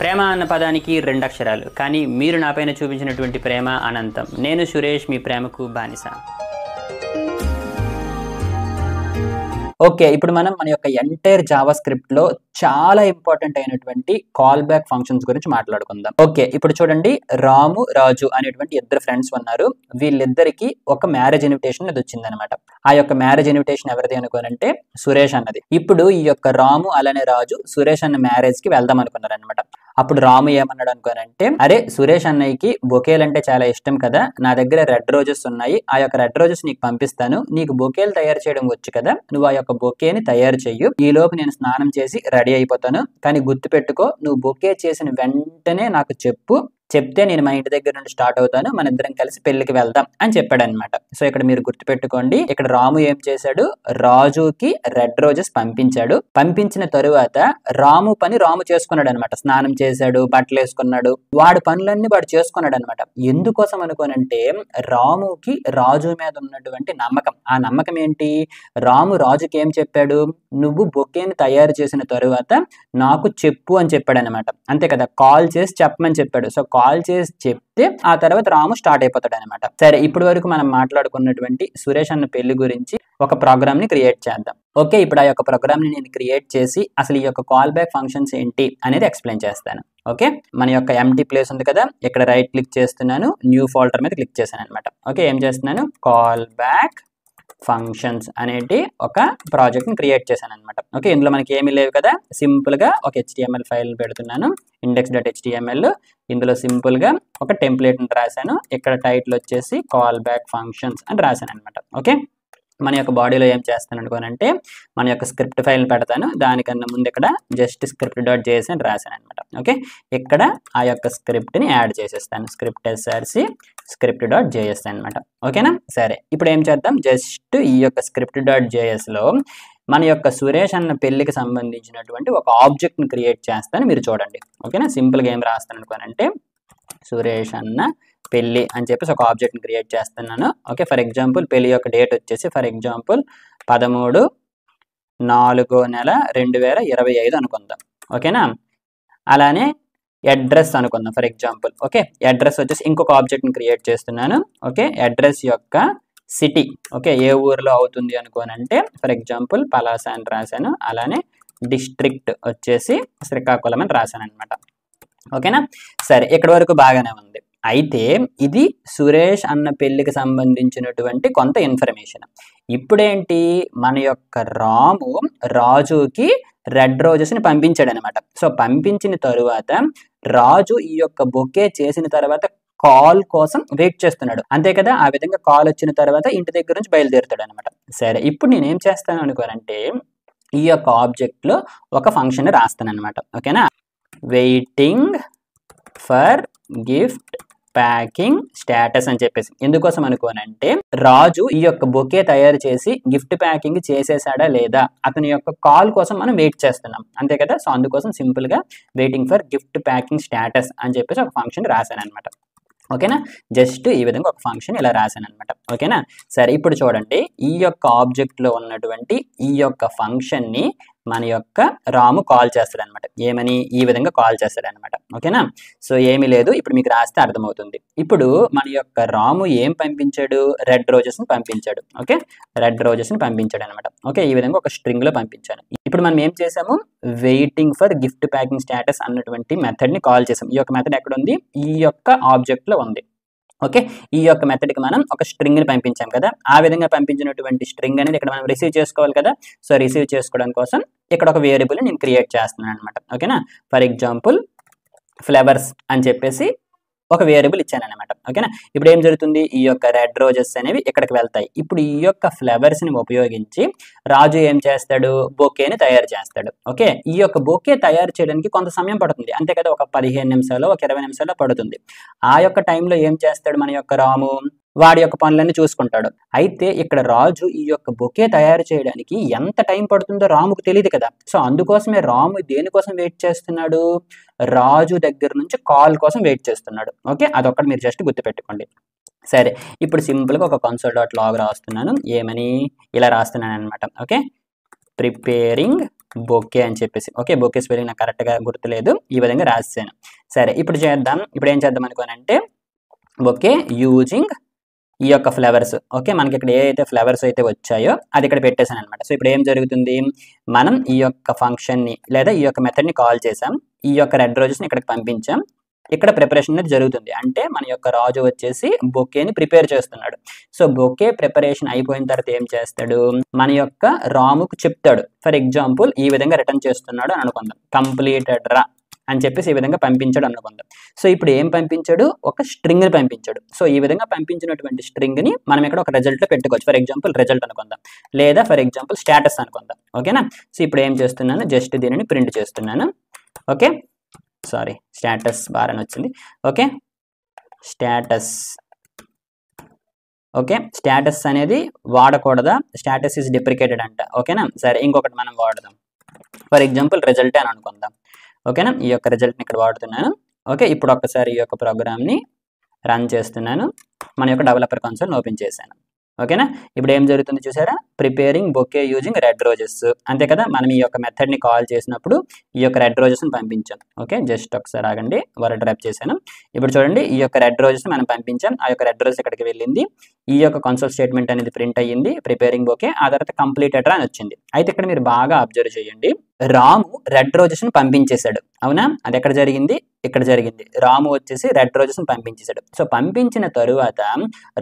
ప్రేమ అన్న పదానికి 2 అక్షరాలు, కానీ మీరు నాపైన చూపించినటువంటి ప్రేమ అనంతం. నేను సురేష్, మీ ప్రేమకు బానిస. ఓకే, ఇప్పుడు మనం మన యొక్క ఎంటైర్ జావా స్క్రిప్ట్ లో చాలా ఇంపార్టెంట్ అయినటువంటి కాల్ బ్యాక్ ఫంక్షన్స్ గురించి మాట్లాడుకుందాం. ఓకే, ఇప్పుడు చూడండి, రాము రాజు అనేటువంటి 2 ఫ్రెండ్స్ ఉన్నారు. వీళ్ళిద్దరికి ఒక మ్యారేజ్ ఇన్విటేషన్ అది వచ్చింది అనమాట. ఆ యొక్క మ్యారేజ్ ఇన్విటేషన్ ఎవరిది అనుకోనంటే సురేష్ అన్నది. ఇప్పుడు ఈ యొక్క రాము అలానే రాజు సురేష్ అన్న మ్యారేజ్ కి వెళ్దాం అనుకున్నారు అనమాట. అప్పుడు రాము ఏమన్నాడు అనుకోనంటే, అరే సురేష్ అన్నయ్యకి బొకేలు అంటే చాలా ఇష్టం కదా, నా దగ్గర రెడ్ రోజెస్ ఉన్నాయి, ఆ యొక్క రెడ్ రోజెస్ నీకు పంపిస్తాను, నీకు బొకేలు తయారు చేయడం వచ్చు కదా, నువ్వు ఆ యొక్క బొకేని తయారు చెయ్యు, ఈ లోపు నేను స్నానం చేసి రెడీ అయిపోతాను, కానీ గుర్తు పెట్టుకో, నువ్వు బొకే చేసిన వెంటనే నాకు చెప్తే నేను మా ఇంటి దగ్గర నుండి స్టార్ట్ అవుతాను, మన ఇద్దరం కలిసి పెళ్లికి వెళ్దాం అని చెప్పాడు అనమాట. సో ఇక్కడ మీరు గుర్తుపెట్టుకోండి, ఇక్కడ రాము ఏం చేశాడు, రాజుకి రెడ్ రోజెస్ పంపించాడు. పంపించిన తరువాత రాము పని రాము చేసుకున్నాడు అనమాట. స్నానం చేశాడు, బట్టలు వేసుకున్నాడు, వాడి పనులన్నీ వాడు చేసుకున్నాడు అనమాట. ఎందుకోసం అనుకోనంటే, రాముకి రాజు మీద ఉన్నటువంటి నమ్మకం. ఆ నమ్మకం ఏంటి, రాము రాజుకి ఏం చెప్పాడు, నువ్వు బొకేని తయారు చేసిన తరువాత నాకు చెప్పు అని చెప్పాడు అనమాట. అంతే కదా, కాల్ చేసి చెప్పమని చెప్పాడు. సో కాల్ చేసి చెప్తే ఆ తర్వాత రాము స్టార్ట్ అయిపోతాడు అనమాట. సరే, ఇప్పటి వరకు మనం మాట్లాడుకున్నటువంటి సురేష్ అన్న పెళ్లి గురించి ఒక ప్రోగ్రామ్ ని క్రియేట్ చేద్దాం. ఓకే, ఇప్పుడు ఆ యొక్క ప్రోగ్రామ్ ని నేను క్రియేట్ చేసి అసలు ఈ యొక్క కాల్ బ్యాక్ ఫంక్షన్స్ ఏంటి అనేది ఎక్స్ప్లెయిన్ చేస్తాను. ఓకే, మన యొక్క ఎంటీ ప్లేస్ ఉంది కదా, ఇక్కడ రైట్ క్లిక్ చేస్తున్నాను, న్యూ ఫోల్డర్ మీద క్లిక్ చేశాను అనమాట. ఓకే, ఏం చేస్తున్నాను, కాల్ బ్యాక్ ఫంక్షన్స్ అనేది ఒక ప్రాజెక్ట్ ని క్రియేట్ చేశాను అనమాట. ఓకే, ఇందులో మనకి ఏమీ లేవు కదా, సింపుల్ గా ఒక HTML ఫైల్ పెడుతున్నాను, index.html. ఇందులో సింపుల్ గా ఒక టెంప్లెట్ ని రాశాను. ఇక్కడ టైటిల్ వచ్చేసి కాల్ బ్యాక్ ఫంక్షన్స్ అని రాశాను అనమాట. ఓకే, మన యొక్క బాడీలో ఏం చేస్తాను అనుకోనంటే, మన యొక్క స్క్రిప్ట్ ఫైల్ పెడతాను. దానికన్నా ముందు ఇక్కడ జస్ట్ script.js అని రాశాను అనమాట. ఓకే, ఇక్కడ ఆ యొక్క స్క్రిప్ట్ ని యాడ్ చేసేస్తాను, స్క్రిప్ట్ src script.js అనమాట. ఓకేనా, సరే ఇప్పుడు ఏం చేద్దాం, జస్ట్ ఈ యొక్క script.js లో మన యొక్క సురేష్ అన్న పెళ్లికి సంబంధించినటువంటి ఒక ఆబ్జెక్ట్ ని క్రియేట్ చేస్తాను, మీరు చూడండి. ఓకేనా, సింపుల్ గా ఏం రాస్తాను అనుకోనంటే, సురేష్ అన్న పెళ్లి అని చెప్పేసి ఒక ఆబ్జెక్ట్ ని క్రియేట్ చేస్తున్నాను. ఓకే, ఫర్ ఎగ్జాంపుల్ పెళ్లి యొక్క డేట్ వచ్చేసి ఫర్ ఎగ్జాంపుల్ 13/4/2025 అనుకుందాం. ఓకేనా, అలానే అడ్రస్ అనుకుందాం ఫర్ ఎగ్జాంపుల్. ఓకే, అడ్రస్ వచ్చేసి ఇంకొక ఆబ్జెక్ట్ ని క్రియేట్ చేస్తున్నాను. ఓకే, అడ్రస్ యొక్క సిటీ, ఓకే ఏ ఊర్లో అవుతుంది అనుకోనంటే ఫర్ ఎగ్జాంపుల్ పలాస అని రాశాను. అలానే డిస్ట్రిక్ట్ వచ్చేసి శ్రీకాకుళం అని రాశాను అనమాట. ఓకేనా, సరే ఇక్కడ వరకు బాగానే ఉంది. అయితే ఇది సురేష్ అన్న పెళ్లికి సంబంధించినటువంటి కొంత ఇన్ఫర్మేషన్. ఇప్పుడేంటి, మన యొక్క రాము రాజుకి రెడ్ రోజెస్ ని పంపించాడు అనమాట. సో పంపించిన తరువాత రాజు ఈ యొక్క బొకే చేసిన తర్వాత కాల్ కోసం వెయిట్ చేస్తున్నాడు, అంతే కదా. ఆ విధంగా కాల్ వచ్చిన తర్వాత ఇంటి దగ్గర నుంచి బయలుదేరుతాడు అనమాట. సరే, ఇప్పుడు నేను ఏం చేస్తాను అనుకోనంటే, ఈ యొక్క ఆబ్జెక్ట్ లో ఒక ఫంక్షన్ రాస్తాను అనమాట. ఓకేనా, waiting for gift packing status అని చెప్పేసి. ఎందుకోసం అనుకోనంటే, రాజు ఈ యొక్క బొకే తయారు చేసి గిఫ్ట్ ప్యాకింగ్ చేసేసాడా లేదా, అతని యొక్క కాల్ కోసం మనం వెయిట్ చేస్తున్నాం, అంతే కదా. సో అందుకోసం సింపుల్ గా waiting for gift packing status అని చెప్పేసి ఒక ఫంక్షన్ రాశాను అనమాట. ఓకేనా, జస్ట్ ఈ విధంగా ఒక ఫంక్షన్ ఇలా రాశాను అనమాట. ఓకేనా, సరే ఇప్పుడు చూడండి, ఈ యొక్క ఆబ్జెక్ట్ లో ఉన్నటువంటి ఈ యొక్క ఫంక్షన్ ని మన యొక్క రాము కాల్ చేస్తాడు అనమాట. ఏమని, ఈ విధంగా కాల్ చేస్తాడు అనమాట. ఓకేనా, సో ఏమీ లేదు, ఇప్పుడు మీకు రాస్తే అర్థమవుతుంది. ఇప్పుడు మన యొక్క రాము ఏం పంపించాడు, రెడ్ రోజెస్ ని పంపించాడు. ఓకే, రెడ్ రోజెస్ ని పంపించాడు అనమాట. ఓకే, ఈ విధంగా ఒక స్ట్రింగ్ లో పంపించాను. ఇప్పుడు మనం ఏం చేసాము, waiting for gift packing status అన్నటువంటి మెథడ్ ని కాల్ చేసాం. ఈ యొక్క మెథడ్ ఎక్కడ ఉంది, ఈ యొక్క ఆబ్జెక్ట్ లో ఉంది. ఓకే, ఈ యొక్క మెథడ్కి మనం ఒక స్ట్రింగ్ ని పంపించాం కదా, ఆ విధంగా పంపించినటువంటి స్ట్రింగ్ అనేది ఇక్కడ మనం రిసీవ్ చేసుకోవాలి కదా. సో రిసీవ్ చేసుకోవడం కోసం ఇక్కడ ఒక వేరియబుల్ నేను క్రియేట్ చేస్తున్నాను అనమాట. ఓకేనా, ఫర్ ఎగ్జాంపుల్ ఫ్లవర్స్ అని చెప్పేసి ఒక వేరియబుల్ ఇచ్చాను అనమాట. ఓకేనా, ఇప్పుడు ఏం జరుగుతుంది, ఈ యొక్క రెడ్ రోజెస్ అనేవి ఇక్కడికి వెళ్తాయి. ఇప్పుడు ఈ యొక్క ఫ్లవర్స్ ని ఉపయోగించి రాజు ఏం చేస్తాడు, బొకేని తయారు చేస్తాడు. ఓకే, ఈ యొక్క బొకే తయారు చేయడానికి కొంత సమయం పడుతుంది, అంతే కదా, ఒక 15 నిమిషాలు ఒక 20 నిమిషాలు పడుతుంది. ఆ యొక్క టైంలో ఏం చేస్తాడు మన యొక్క రాము, వాడి యొక్క పనులన్నీ చూసుకుంటాడు. అయితే ఇక్కడ రాజు ఈ యొక్క బొకే తయారు చేయడానికి ఎంత టైం పడుతుందో రాముకు తెలియదు కదా. సో అందుకోసమే రాము దేనికోసం వెయిట్ చేస్తున్నాడు, రాజు దగ్గర నుంచి కాల్ కోసం వెయిట్ చేస్తున్నాడు. ఓకే, అదొక్కటి మీరు జస్ట్ గుర్తుపెట్టుకోండి. సరే, ఇప్పుడు సింపుల్గా ఒక console.log రాస్తున్నాను. ఏమని ఇలా రాస్తున్నాను అనమాట. ఓకే, ప్రిపేరింగ్ బొకే అని చెప్పేసి. ఓకే, బొకే స్పెల్లింగ్ నాకు కరెక్ట్గా గుర్తులేదు, ఈ విధంగా రాసాను. సరే, ఇప్పుడు చేద్దాం. ఇప్పుడు ఏం చేద్దాం అనుకోనంటే బొకే యూజింగ్ ఈ యొక్క ఫ్లవర్స్. ఓకే, మనకి ఇక్కడ ఏ అయితే ఫ్లవర్స్ అయితే వచ్చాయో అది ఇక్కడ పెట్టేశాను అనమాట. సో ఇప్పుడు ఏం జరుగుతుంది, మనం ఈ యొక్క ఫంక్షన్ని లేదా ఈ యొక్క మెథడ్ని కాల్ చేసాం, ఈ యొక్క రెడ్ రోజెస్ని ఇక్కడికి పంపించాం, ఇక్కడ ప్రిపరేషన్ అనేది జరుగుతుంది. అంటే మన యొక్క రాజు వచ్చేసి బొకేని ప్రిపేర్ చేస్తున్నాడు. సో బొకే ప్రిపరేషన్ అయిపోయిన తర్వాత ఏం చేస్తాడు, మన యొక్క రాముకు చెప్తాడు. ఫర్ ఎగ్జాంపుల్ ఈ విధంగా రిటర్న్ చేస్తున్నాడు అని అనుకుందాం, కంప్లీటెడ్ రా అని చెప్పేసి ఈ విధంగా పంపించాడు అనుకుందాం. సో ఇప్పుడు ఏం పంపించాడు, ఒక స్ట్రింగ్ని పంపించాడు. సో ఈ విధంగా పంపించినటువంటి స్ట్రింగ్ని మనం ఇక్కడ ఒక రిజల్ట్లో పెట్టుకోవచ్చు. ఫర్ ఎగ్జాంపుల్ రిజల్ట్ అనుకుందాం, లేదా ఫర్ ఎగ్జాంపుల్ స్టేటస్ అనుకుందాం. ఓకేనా, సో ఇప్పుడు ఏం చేస్తున్నాను, జస్ట్ దీనిని ప్రింట్ చేస్తున్నాను. ఓకే, సారీ, స్టేటస్ బార్ అని వచ్చింది. Okay, status. ఓకే, స్టేటస్ అనేది వాడకూడదా, స్టేటస్ ఈజ్ డిప్రికేటెడ్ అంట. ఓకేనా, సరే ఇంకొకటి మనం వాడదాం. ఫర్ ఎగ్జాంపుల్ రిజల్ట్ అని అనుకుందాం. ఓకేనా, ఈ యొక్క రిజల్ట్ని ఇక్కడ వాడుతున్నాను. ఓకే, ఇప్పుడు ఒక్కసారి ఈ యొక్క ప్రోగ్రామ్ని రన్ చేస్తున్నాను. మన యొక్క డెవలపర్ కన్సోల్ ఓపెన్ చేశాను. ఓకేనా, ఇప్పుడు ఏం జరుగుతుంది చూసారా, preparing bouquet using red roses. అంతే కదా, మనం ఈ యొక్క మెథడ్ని కాల్ చేసినప్పుడు ఈ యొక్క రెడ్ రోజెస్ని పంపించాం. ఓకే, జస్ట్ ఒకసారి ఆగండి, వర్డ్ డ్రైప్ చేశాను. ఇప్పుడు చూడండి, ఈ యొక్క రెడ్ రోజెస్ని మనం పంపించాం, ఆ యొక్క రెడ్ రోజెస్ ఇక్కడికి వెళ్ళింది, ఈ యొక్క కన్సోల్ స్టేట్మెంట్ అనేది ప్రింట్ అయ్యింది, ప్రిపేరింగ్ బొకే, ఆ తర్వాత కంప్లీటెడ్ అని వచ్చింది. అయితే ఇక్కడ మీరు బాగా అబ్జర్వ్ చేయండి, రాము రెడ్ రోజెస్ని పంపించేశాడు. అవునా, అది ఎక్కడ జరిగింది, ఇక్కడ జరిగింది. రాము వచ్చేసి రెడ్ రోజెస్ని పంపించేశాడు. సో పంపించిన తరువాత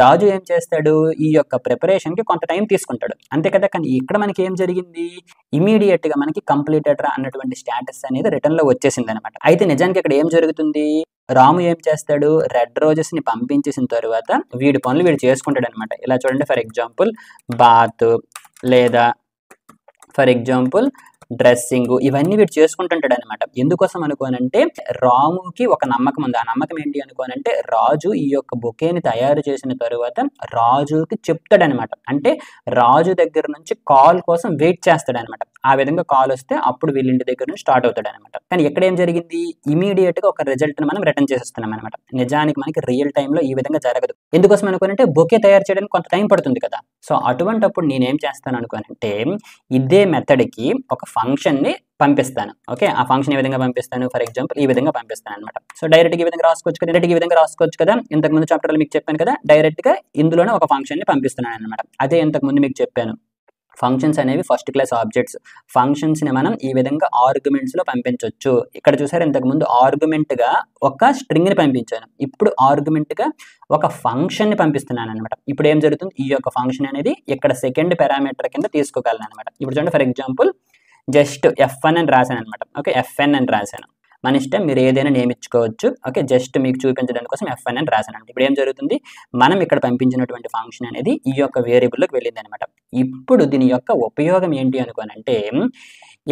రాజు ఏం చేస్తాడు, ఈ యొక్క ప్రిపరేషన్కి కొంత టైం తీసుకుంటాడు. అంతే కదా, కానీ ఇక్కడ మనకి ఏం జరిగింది, ఇమీడియట్గా మనకి కంప్లీటెడ్ రా అన్నటువంటి స్టేటస్ అనేది రిటర్న్లో వచ్చేసింది అనమాట. అయితే నిజానికి ఇక్కడ ఏం జరుగుతుంది, రాము ఏం చేస్తాడు, రెడ్ రోజెస్ని పంపించేసిన తర్వాత వీడి పనులు వీడు చేసుకుంటాడు అనమాట. ఇలా చూడండి, ఫర్ ఎగ్జాంపుల్ బాత్, లేదా ఫర్ ఎగ్జాంపుల్ డ్రెస్సింగ్, ఇవన్నీ వీడు చేసుకుంటుంటాడు అనమాట. ఎందుకోసం అనుకోనంటే రాముకి ఒక నమ్మకం ఉంది. ఆ నమ్మకం ఏంటి అనుకోనంటే, రాజు ఈ యొక్క బొకేని తయారు చేసిన తరువాత రాజుకి చెప్తాడనమాట. అంటే రాజు దగ్గర నుంచి కాల్ కోసం వెయిట్ చేస్తాడనమాట. ఆ విధంగా కాల్ వస్తే అప్పుడు వీళ్ళ ఇంటి దగ్గర నుంచి స్టార్ట్ అవుతాడనమాట. కానీ ఎక్కడ ఏం జరిగింది, ఇమీడియట్ గా ఒక రిజల్ట్ మనం రిటర్న్ చేసేస్తున్నాం అనమాట. నిజానికి మనకి రియల్ టైంలో ఈ విధంగా జరగదు. ఎందుకోసం అనుకోనంటే బొకే తయారు చేయడానికి కొంత టైం పడుతుంది కదా. సో అటువంటిప్పుడు నేనేం చేస్తాను అనుకోనంటే, ఇదే మెథడ్కి ఒక ఫంక్షన్ని పంపిస్తాను. ఓకే, ఆ ఫంక్షన్ ఏ విధంగా పంపిస్తాను, ఫర్ ఎగ్జాంపుల్ ఈ విధంగా పంపిస్తాను అనమాట. సో డైరెక్ట్గా ఈ విధంగా రాసుకోవచ్చు కదా, ఇంతకుముందు చాప్టర్లో మీకు చెప్పాను కదా, డైరెక్ట్గా ఇందులోనే ఒక ఫంక్షన్ని పంపిస్తున్నాను అనమాట. అదే ఇంతకుముందు మీకు చెప్పాను, ఫంక్షన్స్ అనేవి ఫస్ట్ క్లాస్ ఆబ్జెక్ట్స్. ఫంక్షన్స్ని మనం ఈ విధంగా ఆర్గ్యుమెంట్స్లో పంపించవచ్చు. ఇక్కడ చూసారు, ఇంతకుముందు ఆర్గ్యుమెంట్గా ఒక స్ట్రింగ్ని పంపించాను, ఇప్పుడు ఆర్గ్యుమెంట్గా ఒక ఫంక్షన్ని పంపిస్తున్నాను అనమాట. ఇప్పుడు ఏం జరుగుతుంది, ఈ యొక్క ఫంక్షన్ అనేది ఇక్కడ సెకండ్ పారామీటర్ కింద తీసుకోగలను అనమాట. ఇప్పుడు చూడండి, ఫర్ ఎగ్జాంపుల్ జస్ట్ F1 అని రాశాను అనమాట. ఓకే, FN అని రాశాను, మన ఇష్టం, మీరు ఏదైనా నేమ్ ఇచ్చుకోవచ్చు. ఓకే, జస్ట్ మీకు చూపించడానికి కోసం F1 అని రాశాను. ఇప్పుడు ఏం జరుగుతుంది, మనం ఇక్కడ పంపించినటువంటి ఫంక్షన్ అనేది ఈ యొక్క వేరియబుల్లోకి వెళ్ళింది అనమాట. ఇప్పుడు దీని యొక్క ఉపయోగం ఏంటి అనుకోనంటే,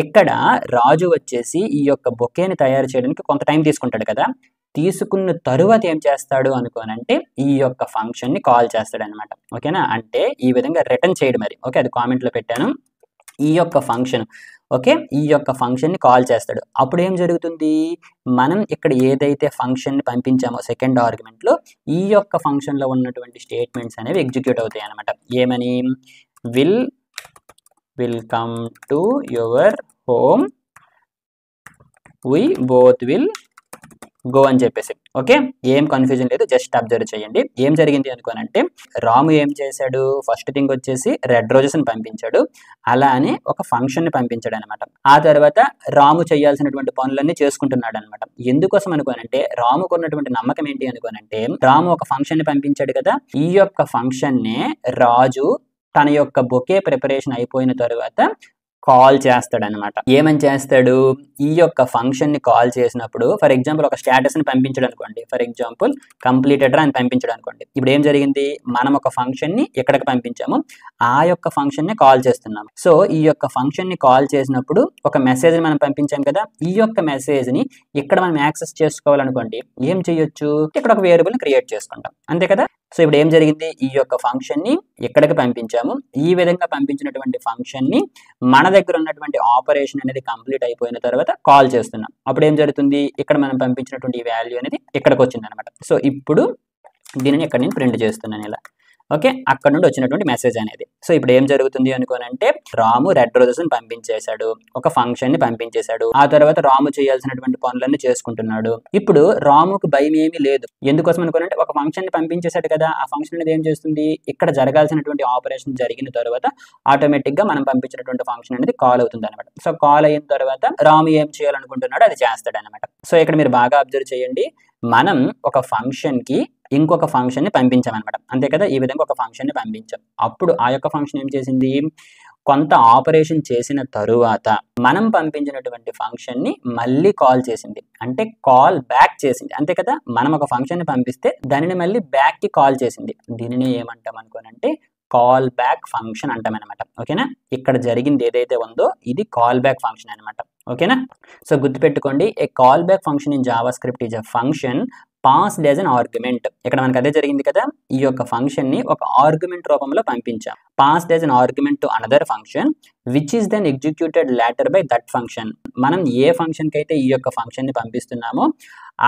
ఇక్కడ రాజు వచ్చేసి ఈ యొక్క బొకేని తయారు చేయడానికి కొంత టైం తీసుకుంటాడు కదా, తీసుకున్న తరువాత ఏం చేస్తాడు అనుకోనంటే ఈ యొక్క ఫంక్షన్ని కాల్ చేస్తాడు అనమాట. ఓకేనా, అంటే ఈ విధంగా రిటర్న్ చేయడం మరి. ఓకే, అది కామెంట్లో పెట్టాను, ఈ యొక్క ఫంక్షన్. ఓకే, ఈ యొక్క ఫంక్షన్ని కాల్ చేస్తాడు. అప్పుడు ఏం జరుగుతుంది, మనం ఇక్కడ ఏదైతే ఫంక్షన్ని పంపించామో సెకండ్ ఆర్గ్యుమెంట్లో, ఈ యొక్క ఫంక్షన్లో ఉన్నటువంటి స్టేట్మెంట్స్ అనేవి ఎగ్జిక్యూట్ అవుతాయి అనమాట. ఏమని, will come to your home, we both will go అని చెప్పేసి. ఓకే, ఏం కన్ఫ్యూజన్ లేదు, జస్ట్ అబ్జర్వ్ చేయండి. ఏం జరిగింది అనుకోనంటే, రాము ఏం చేశాడు, ఫస్ట్ థింగ్ వచ్చేసి రెడ్ రోజెస్ని పంపించాడు, అలానే ఒక ఫంక్షన్ని పంపించాడు అనమాట. ఆ తర్వాత రాము చేయాల్సినటువంటి పనులన్నీ చేసుకుంటున్నాడు అనమాట. ఎందుకోసం అనుకోనంటే, రాముకు ఉన్నటువంటి నమ్మకం ఏంటి అనుకోనంటే, రాము ఒక ఫంక్షన్ని పంపించాడు కదా, ఈ యొక్క ఫంక్షన్నే రాజు తన యొక్క బొకే ప్రిపరేషన్ అయిపోయిన తరువాత కాల్ చేస్తాడనమాట. ఏమని చేస్తాడు, ఈ యొక్క ఫంక్షన్ని కాల్ చేసినప్పుడు ఫర్ ఎగ్జాంపుల్ ఒక స్టేటస్ని పంపించడం అనుకోండి, ఫర్ ఎగ్జాంపుల్ కంప్లీటెడ్ అని పంపించడం అనుకోండి. ఇప్పుడు ఏం జరిగింది, మనం ఒక ఫంక్షన్ని ఎక్కడికి పంపించాము, ఆ యొక్క ఫంక్షన్ని కాల్ చేస్తున్నాము. సో ఈ యొక్క ఫంక్షన్ని కాల్ చేసినప్పుడు ఒక మెసేజ్ని మనం పంపించాం కదా, ఈ యొక్క మెసేజ్ని ఇక్కడ మనం యాక్సెస్ చేసుకోవాలనుకోండి, ఏం చేయొచ్చు, ఇక్కడ ఒక వేరియబుల్ని క్రియేట్ చేసుకుంటాం. అంతే కదా. సో ఇప్పుడు ఏం జరిగింది, ఈ యొక్క ఫంక్షన్ని ఎక్కడికి పంపించాము, ఈ విధంగా పంపించినటువంటి ఫంక్షన్ని మన దగ్గర ఉన్నటువంటి ఆపరేషన్ అనేది కంప్లీట్ అయిపోయిన తర్వాత కాల్ చేస్తున్నాం. అప్పుడు ఏం జరుగుతుంది, ఇక్కడ మనం పంపించినటువంటి ఈ వాల్యూ అనేది ఇక్కడికి వచ్చింది అనమాట. సో ఇప్పుడు దీనిని ఇక్కడ నేను ప్రింట్ చేస్తున్నాను ఇలా. ఓకే, అక్కడ నుండి వచ్చినటువంటి మెసేజ్ అనేది. సో ఇప్పుడు ఏం జరుగుతుంది అనుకోనంటే, రాము రెడ్ రోజెస్ ని పంపించేశాడు, ఒక ఫంక్షన్ ని పంపించేశాడు. ఆ తర్వాత రాము చేయాల్సినటువంటి పనులన్నీ చేసుకుంటున్నాడు. ఇప్పుడు రాముకు భయం ఏమీ లేదు. ఎందుకోసం అనుకోనంటే, ఒక ఫంక్షన్ ని పంపించేశాడు కదా, ఆ ఫంక్షన్ అనేది ఏం చేస్తుంది, ఇక్కడ జరగాల్సినటువంటి ఆపరేషన్ జరిగిన తర్వాత ఆటోమేటిక్ గా మనం పంపించినటువంటి ఫంక్షన్ అనేది కాల్ అవుతుంది అనమాట. సో కాల్ అయిన తర్వాత రాము ఏం చేయాలనుకుంటున్నాడో అది చేస్తాడు అనమాట. సో ఇక్కడ మీరు బాగా అబ్జర్వ్ చేయండి, మనం ఒక ఫంక్షన్ కి ఇంకొక ఫంక్షన్ ని పంపించామన్నమాట, అంతే కదా. ఈ విధంగా ఒక ఫంక్షన్ ని పంపించాం. అప్పుడు ఆ యొక్క ఫంక్షన్ ఏం చేసింది, కొంత ఆపరేషన్ చేసిన తరువాత మనం పంపించినటువంటి ఫంక్షన్ ని మళ్ళీ కాల్ చేసింది, అంటే కాల్ బ్యాక్ చేసింది, అంతే కదా. మనం ఒక ఫంక్షన్ ని పంపిస్తే దానిని మళ్ళీ బ్యాక్ కి కాల్ చేసింది. దీనిని ఏమంటాం అనుకోనంటే కాల్ బ్యాక్ ఫంక్షన్ అంటాం అనమాట. ఓకేనా, ఇక్కడ జరిగింది ఏదైతే ఉందో ఇది కాల్ బ్యాక్ ఫంక్షన్ అనమాట. ఓకేనా, సో గుర్తుపెట్టుకోండి, a call back function in JavaScript is a function passed as an argument. ఇక్కడ మనకు అదే జరిగింది కదా, ఈ యొక్క ఫంక్షన్ ని ఒక ఆర్గ్యుమెంట్ రూపంలో పంపించాం. Passed as an argument to another function which is then executed later by that function. మనం ఏ ఫంక్షన్ కి అయితే ఈ యొక్క ఫంక్షన్ ని పంపిస్తున్నామో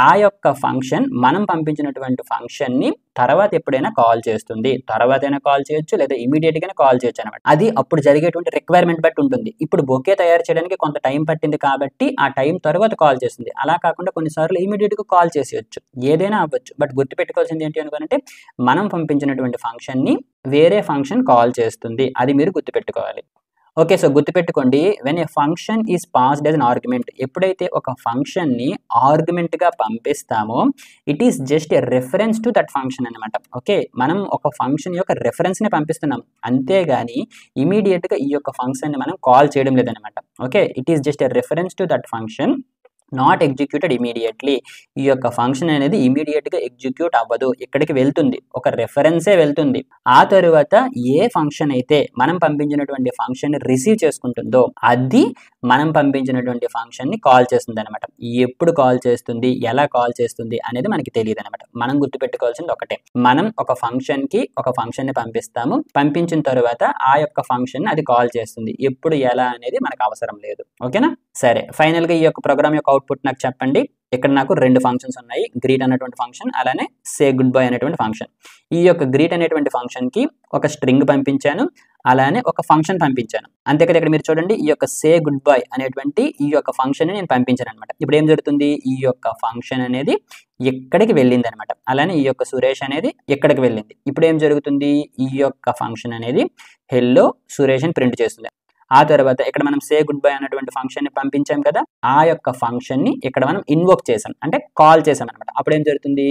ఆ యొక్క ఫంక్షన్ మనం పంపించినటువంటి ఫంక్షన్ ని తర్వాత ఎప్పుడైనా కాల్ చేస్తుంది. తర్వాత అయినా కాల్ చేయొచ్చు, లేదా ఇమీడియట్ గానే కాల్ చేయొచ్చు అనమాట. అది అప్పుడు జరిగేటువంటి రిక్వైర్మెంట్ బట్టి ఉంటుంది. ఇప్పుడు బొకే తయారు చేయడానికి కొంత టైం పట్టింది కాబట్టి ఆ టైం తర్వాత కాల్ చేస్తుంది. అలా కాకుండా కొన్నిసార్లు ఇమీడియట్ గా కాల్ చేసేయచ్చు, ఏదైనా అవ్వచ్చు. బట్ గుర్తుపెట్టుకోవాల్సింది ఏంటి అనుకోనంటే, మనం పంపించినటువంటి ఫంక్షన్ ని వేరే ఫంక్షన్ కాల్ చేస్తుంది, అది మీరు గుర్తుపెట్టుకోవాలి. ఓకే, సో గుర్తుపెట్టుకోండి, when a function is passed as an argument, ఎప్పుడైతే ఒక ఫంక్షన్ ని ఆర్గ్యుమెంట్ గా పంపిస్తామో it is just a reference to that function అనమాట. ఓకే, మనం ఒక ఫంక్షన్ యొక్క రెఫరెన్స్ ని పంపిస్తున్నాం, అంతేగాని ఇమీడియట్ గా ఈ యొక్క ఫంక్షన్ ని మనం కాల్ చేయడం లేదనమాట. Okay, it is just a reference to that function, not executed immediately. ఈ యొక్క ఫంక్షన్ అనేది ఇమీడియట్ గా ఎగ్జిక్యూట్ అవ్వదు, ఇక్కడికి వెళ్తుంది, ఒక రెఫరెన్సే వెళ్తుంది. ఆ తరువాత ఏ ఫంక్షన్ అయితే మనం పంపించినటువంటి ఫంక్షన్ ని రిసీవ్ చేసుకుంటుందో అది మనం పంపించినటువంటి ఫంక్షన్ ని కాల్ చేస్తుంది అనమాట. ఎప్పుడు కాల్ చేస్తుంది, ఎలా కాల్ చేస్తుంది అనేది మనకి తెలియదు అనమాట. మనం గుర్తుపెట్టుకోవాల్సింది ఒకటే, మనం ఒక ఫంక్షన్ కి ఒక ఫంక్షన్ ని పంపిస్తాము, పంపించిన తరువాత ఆ యొక్క ఫంక్షన్ అది కాల్ చేస్తుంది, ఎప్పుడు ఎలా అనేది మనకు అవసరం లేదు. ఓకేనా, సరే, ఫైనల్ గా ఈ యొక్క ప్రోగ్రామ్ యొక్క అవుట్పుట్ నాకు చెప్పండి. ఇక్కడ నాకు రెండు ఫంక్షన్స్ ఉన్నాయి, గ్రీట్ అనేటువంటి ఫంక్షన్, అలానే సే గుడ్ బై అనేటువంటి ఫంక్షన్. ఈ యొక్క గ్రీట్ అనేటువంటి ఫంక్షన్ కి ఒక స్ట్రింగ్ పంపించాను, అలానే ఒక ఫంక్షన్ పంపించాను, అంతే కదా. ఇక్కడ మీరు చూడండి, ఈ యొక్క సే గుడ్ బై అనేటువంటి ఈ యొక్క ఫంక్షన్ ని నేను పంపించాను అనమాట. ఇప్పుడు ఏం జరుగుతుంది, ఈ యొక్క ఫంక్షన్ అనేది ఎక్కడికి వెళ్ళింది అనమాట, అలానే ఈ యొక్క సురేష్ అనేది ఎక్కడికి వెళ్ళింది. ఇప్పుడు ఏం జరుగుతుంది, ఈ యొక్క ఫంక్షన్ అనేది హెల్లో సురేష్ అని ప్రింట్ చేస్తుంది. ఆ తర్వాత ఇక్కడ మనం సే గుడ్ బై అనేటువంటి ఫంక్షన్ ని పంపించాం కదా, ఆ యొక్క ఫంక్షన్ ని ఇక్కడ మనం ఇన్వోక్ చేసాం, అంటే కాల్ చేసాం అనమాట. అప్పుడు ఏం జరుగుతుంది,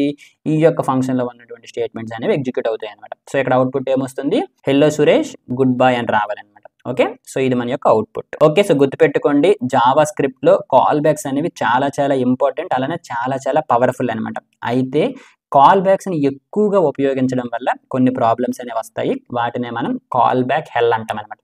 ఈ యొక్క ఫంక్షన్ లో ఉన్నటువంటి స్టేట్మెంట్స్ అనేవి ఎగ్జిక్యూట్ అవుతాయి అనమాట. సో ఇక్కడ అవుట్పుట్ ఏమొస్తుంది, హెల్లో సురేష్ గుడ్ బై అని రావాలన్నమాట. ఓకే, సో ఇది మన యొక్క అవుట్పుట్. ఓకే, సో గుర్తుపెట్టుకోండి, జావా స్క్రిప్ట్ లో కాల్ బ్యాక్స్ అనేవి చాలా చాలా ఇంపార్టెంట్, అలానే చాలా చాలా పవర్ఫుల్ అనమాట. అయితే కాల్ బ్యాక్స్ ని ఎక్కువగా ఉపయోగించడం వల్ల కొన్ని ప్రాబ్లమ్స్ అనేవి వస్తాయి, వాటినే మనం కాల్ బ్యాక్ హెల్ అంటాం అనమాట.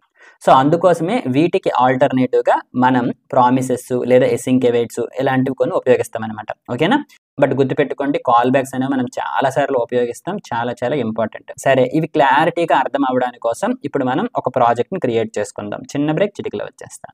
సో అందుకోసమే వీటికి ఆల్టర్నేటివ్ గా మనం ప్రామిసెస్ లేదా ఎసింక్ అవేట్స్ ఇలాంటివి కొన్ని ఉపయోగిస్తాం అనమాట. ఓకేనా, బట్ గుర్తుపెట్టుకోండి, కాల్ బ్యాక్స్ అనేవి మనం చాలా సార్లు ఉపయోగిస్తాం, చాలా చాలా ఇంపార్టెంట్. సరే, ఇవి క్లారిటీగా అర్థం అవ్వడానికి కోసం ఇప్పుడు మనం ఒక ప్రాజెక్ట్ ని క్రియేట్ చేసుకుందాం. చిన్న బ్రేక్, చిటికలో వచ్చేస్తాం.